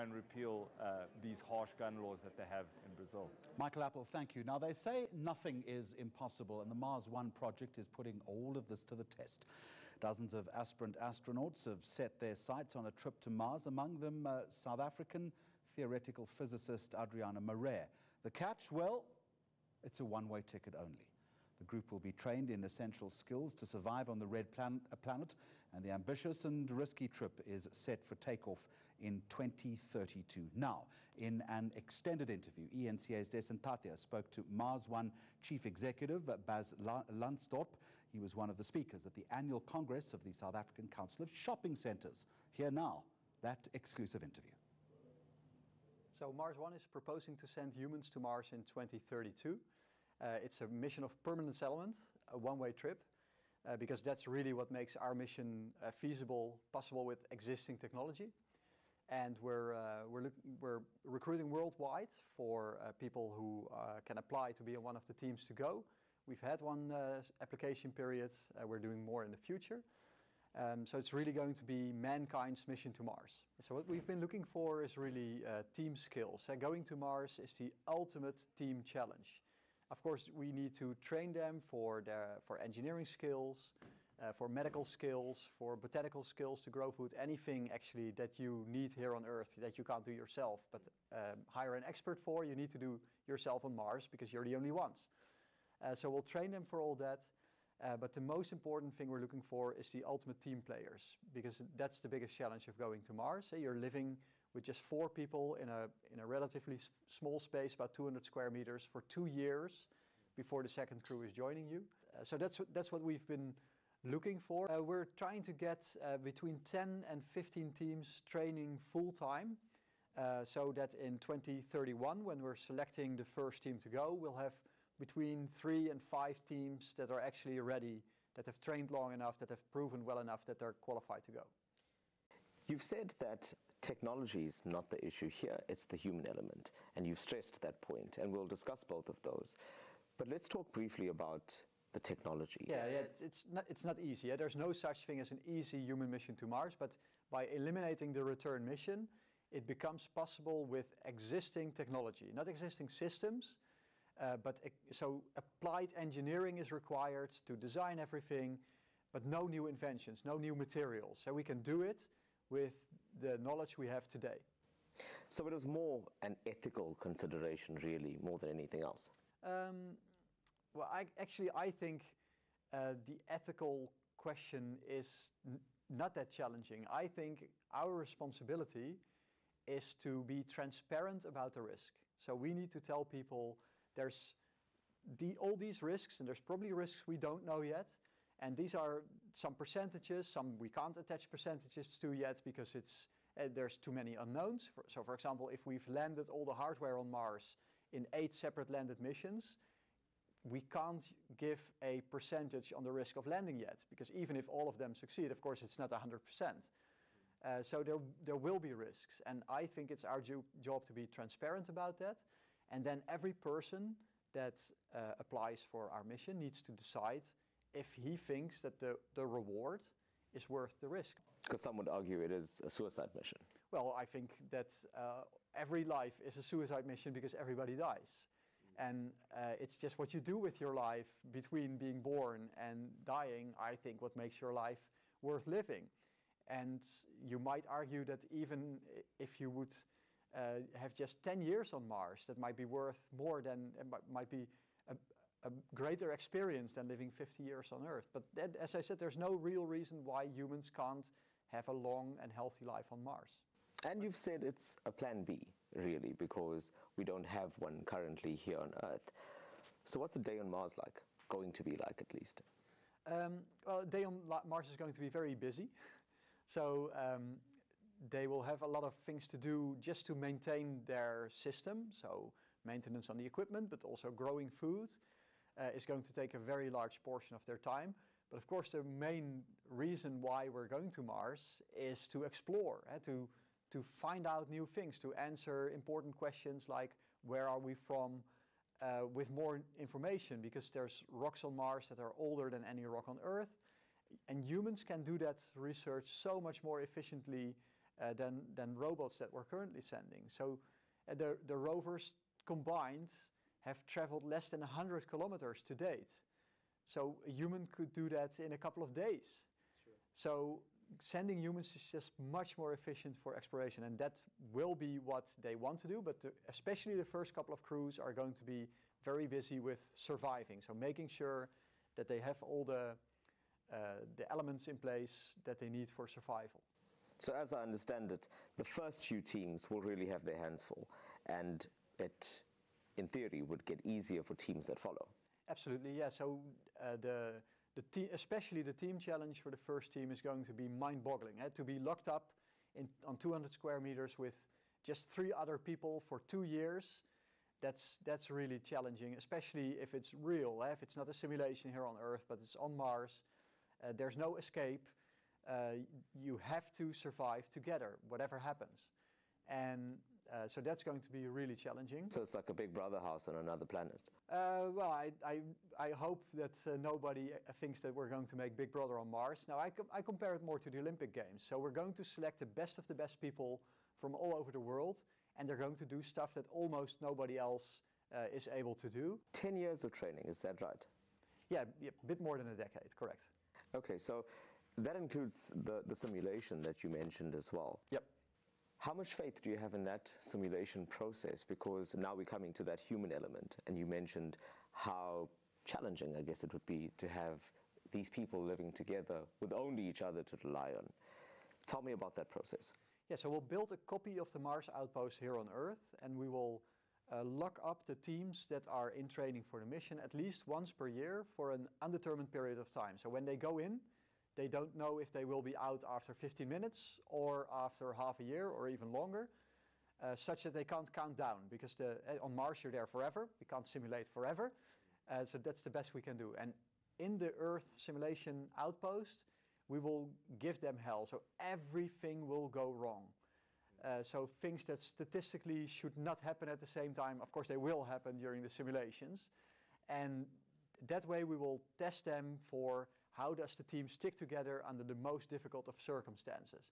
and repeal these harsh gun laws that they have in Brazil. Michael Apple, thank you. Now, they say nothing is impossible, and the Mars One project is putting all of this to the test. Dozens of aspirant astronauts have set their sights on a trip to Mars, among them South African theoretical physicist Adriana Maree. The catch, well, it's a one-way ticket only. The group will be trained in essential skills to survive on the red planet, and the ambitious and risky trip is set for takeoff in 2032. Now, in an extended interview, ENCA'S Dasen Thathiah spoke to Mars One Chief Executive Bas Lansdorp. He was one of the speakers at the Annual Congress of the South African Council of Shopping Centres. Here now, that exclusive interview. So Mars One is proposing to send humans to Mars in 2032. It's a mission of permanent settlement, a one-way trip, because that's really what makes our mission feasible, possible with existing technology. And we're recruiting worldwide for people who can apply to be on one of the teams to go. We've had one application period. We're doing more in the future. So it's really going to be mankind's mission to Mars. So what we've been looking for is really team skills. Going to Mars is the ultimate team challenge. Of course, we need to train them for engineering skills, for medical skills, for botanical skills to grow food, anything actually that you need here on Earth that you can't do yourself, but hire an expert for, you need to do yourself on Mars because you're the only ones. So we'll train them for all that, but the most important thing we're looking for is the ultimate team players, because that's the biggest challenge of going to Mars. You're living with just 4 people in a relatively small space, about 200 square meters, for 2 years before the second crew is joining you. So that's what we've been looking for. We're trying to get between 10 and 15 teams training full-time, so that in 2031, when we're selecting the first team to go, we'll have between 3 and 5 teams that are actually ready, that have trained long enough, that have proven well enough that they're qualified to go. You've said that technology is not the issue here, it's the human element, and you've stressed that point, and we'll discuss both of those. But let's talk briefly about the technology. Yeah, it's not easy. There's no such thing as an easy human mission to Mars, but by eliminating the return mission, it becomes possible with existing technology, not existing systems, so applied engineering is required to design everything, but no new inventions, no new materials. So we can do it with the knowledge we have today. So it is more an ethical consideration, really, more than anything else? Well, I think the ethical question is not that challenging. I think our responsibility is to be transparent about the risk. So we need to tell people there's all these risks, and there's probably risks we don't know yet. And these are some percentages, some we can't attach percentages to yet because there's too many unknowns. So for example, if we've landed all the hardware on Mars in 8 separate landed missions, we can't give a percentage on the risk of landing yet, because even if all of them succeed, of course, it's not 100%. So there will be risks, and I think it's our job to be transparent about that. And then every person that applies for our mission needs to decide if he thinks that the reward is worth the risk. Because some would argue it is a suicide mission. Well, I think that every life is a suicide mission because everybody dies. And it's just what you do with your life between being born and dying, I think, what makes your life worth living. And you might argue that even if you would have just 10 years on Mars, that might be worth more than, might be a greater experience than living 50 years on Earth. But that, as I said, there's no real reason why humans can't have a long and healthy life on Mars. And you've said it's a plan B, really, because we don't have one currently here on Earth. So what's a day on Mars going to be like, at least? Well, a day on Mars is going to be very busy. So they will have a lot of things to do just to maintain their system. So maintenance on the equipment, but also growing food is going to take a very large portion of their time. But of course, the main reason why we're going to Mars is to explore, to find out new things, to answer important questions like where are we from, with more information, because there's rocks on Mars that are older than any rock on Earth. And humans can do that research so much more efficiently than robots that we're currently sending. So the rovers combined have traveled less than 100 kilometers to date. So a human could do that in a couple of days. Sure. So sending humans is just much more efficient for exploration, and that will be what they want to do, but especially the first couple of crews are going to be very busy with surviving, so making sure that they have all the elements in place that they need for survival. So as I understand it, the first few teams will really have their hands full, and it, in theory, would get easier for teams that follow. Absolutely, yeah. So especially the team challenge for the first team is going to be mind-boggling. To be locked up on 200 square meters with just 3 other people for 2 years, that's really challenging, especially if it's real, if it's not a simulation here on Earth, but it's on Mars. There's no escape. You have to survive together, whatever happens. And so that's going to be really challenging. So it's like a Big Brother house on another planet. Well, I hope that nobody thinks that we're going to make Big Brother on Mars. Now, I compare it more to the Olympic Games. So we're going to select the best of the best people from all over the world, and they're going to do stuff that almost nobody else is able to do. 10 years of training, is that right? Yeah, a bit more than a decade, correct. Okay, so that includes the simulation that you mentioned as well. Yep. How much faith do you have in that simulation process? Because now we're coming to that human element, and you mentioned how challenging, I guess, it would be to have these people living together with only each other to rely on. Tell me about that process. Yeah, so we'll build a copy of the Mars outpost here on Earth, and we will lock up the teams that are in training for the mission at least once per year for an undetermined period of time. So when they go in, they don't know if they will be out after 15 minutes or after half a year or even longer, such that they can't count down, because on Mars you're there forever. We can't simulate forever. So that's the best we can do. And in the Earth simulation outpost, we will give them hell. So everything will go wrong. So things that statistically should not happen at the same time, of course they will happen during the simulations. And that way we will test them for how does the team stick together under the most difficult of circumstances.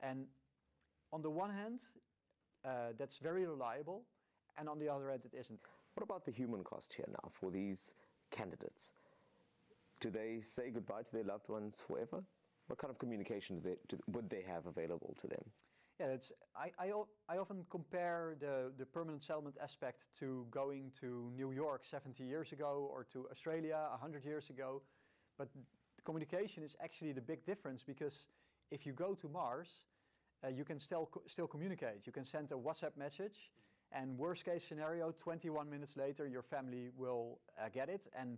And on the one hand, that's very reliable, and on the other hand, it isn't. What about the human cost here now for these candidates? Do they say goodbye to their loved ones forever? What kind of communication would they have available to them? Yeah, I often compare the permanent settlement aspect to going to New York 70 years ago or to Australia 100 years ago. But communication is actually the big difference, because if you go to Mars, you can still communicate. You can send a WhatsApp message, and worst case scenario, 21 minutes later, your family will get it, and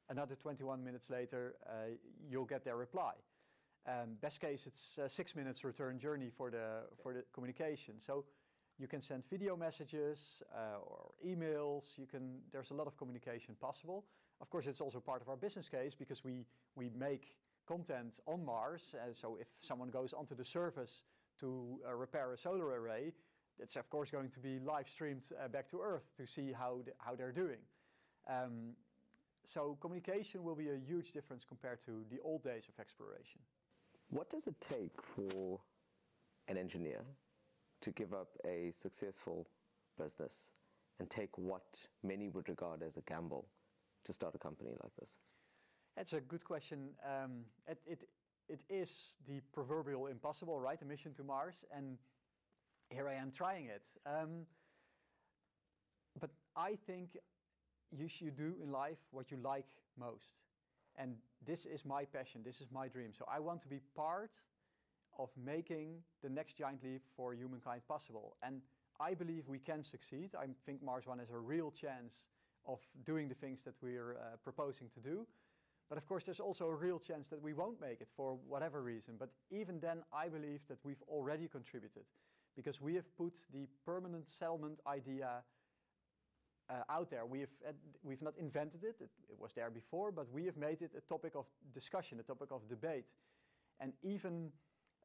another 21 minutes later, you'll get their reply. Best case, it's 6 minutes return journey for the communication. So you can send video messages or emails. There's a lot of communication possible. Of course, it's also part of our business case, because we make content on Mars. So if someone goes onto the surface to repair a solar array, it's of course going to be live streamed back to Earth to see how they're doing. So communication will be a huge difference compared to the old days of exploration. What does it take for an engineer to give up a successful business and take what many would regard as a gamble to start a company like this? That's a good question. It is the proverbial impossible, right? A mission to Mars, and here I am trying it. But I think you should do in life what you like most. And this is my passion, this is my dream. So I want to be part of making the next giant leap for humankind possible. And I believe we can succeed. I think Mars One has a real chance of doing the things that we're proposing to do. But of course, there's also a real chance that we won't make it for whatever reason. But even then, I believe that we've already contributed, because we have put the permanent settlement idea out there. We've not invented it. It was there before, but we have made it a topic of discussion, a topic of debate. And even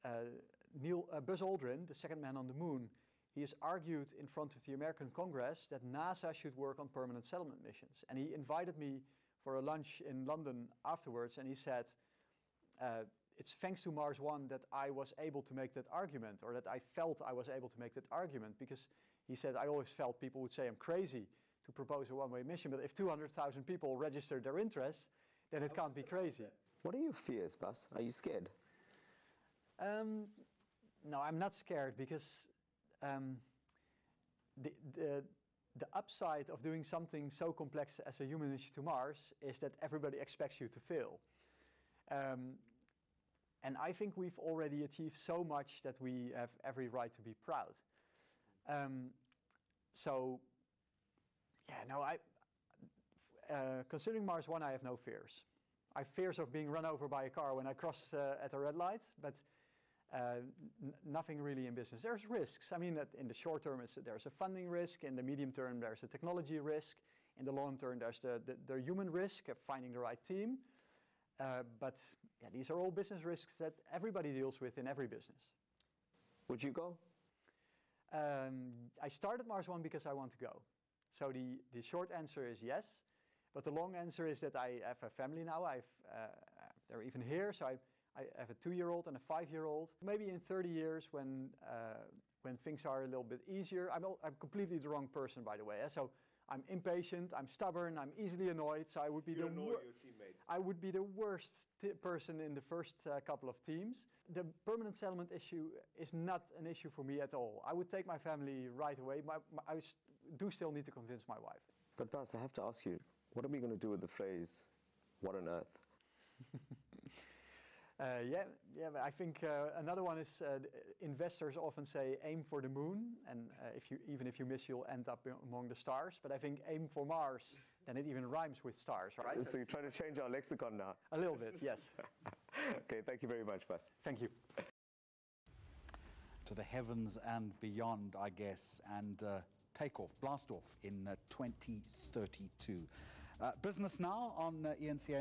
Bas Aldrin, the second man on the moon, he has argued in front of the American Congress that NASA should work on permanent settlement missions. And he invited me for a lunch in London afterwards, and he said, it's thanks to Mars One that I was able to make that argument, or that I felt I was able to make that argument, because he said, I always felt people would say I'm crazy to propose a one-way mission, but if 200,000 people registered their interest, then it can't be crazy. What are your fears, Bas? Are you scared? No, I'm not scared, because the upside of doing something so complex as a human mission to Mars is that everybody expects you to fail. And I think we've already achieved so much that we have every right to be proud. So, yeah, no, considering Mars One, I have no fears. I have fears of being run over by a car when I cross at a red light, but nothing really in business. There's risks. I mean, in the short term, there's a funding risk. In the medium term, there's a technology risk. In the long term, there's the human risk of finding the right team. But yeah, these are all business risks that everybody deals with in every business. Would you go? I started Mars One because I want to go. So the short answer is yes, but the long answer is that I have a family now. They're even here, so I have a 2-year-old and a 5-year-old. Maybe in 30 years, when things are a little bit easier, I'm completely the wrong person, by the way. So I'm impatient, I'm stubborn, I'm easily annoyed. So I would be your teammates. I would be the worst person in the first couple of teams. The permanent settlement issue is not an issue for me at all. I would take my family right away. I do still need to convince my wife. But Bas, I have to ask you, what are we going to do with the phrase, "what on earth"? But I think another one is investors often say aim for the moon, and even if you miss, you'll end up among the stars. But I think aim for Mars, then it even rhymes with stars, right? So you're trying to change our lexicon now? A little bit, yes. Okay, thank you very much, Bas. Thank you. To the heavens and beyond, I guess, and take off, blast off in 2032. Business Now on ENCA.